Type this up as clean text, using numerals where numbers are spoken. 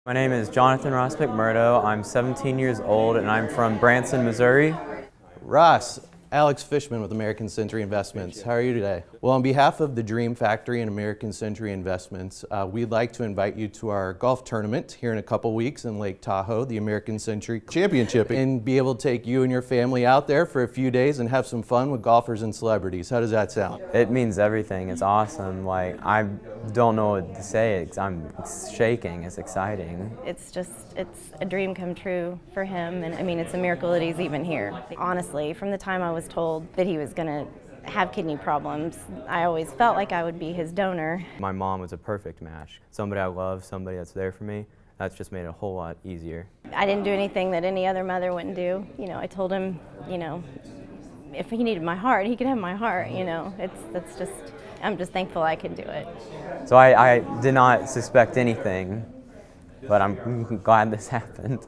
My name is Jonathan Ross McMurdo. I'm 17 years old and I'm from Branson, Missouri. Ross, Alex Fishman with American Century Investments. How are you today? Well, on behalf of the Dream Factory and American Century Investments, we'd like to invite you to our golf tournament here in a couple weeks in Lake Tahoe, the American Century Championship, and be able to take you and your family out there for a few days and have some fun with golfers and celebrities. How does that sound? It means everything. It's awesome. Like, I don't know what to say. I'm shaking. It's exciting. It's a dream come true for him, and I mean, it's a miracle that he's even here. Honestly, from the time I was told that he was going to have kidney problems, I always felt like I would be his donor. My mom was a perfect match. Somebody I love, somebody that's there for me. That's just made it a whole lot easier. I didn't do anything that any other mother wouldn't do. You know, I told him, you know, if he needed my heart, he could have my heart, you know. I'm just thankful I could do it. So I did not suspect anything, but I'm glad this happened.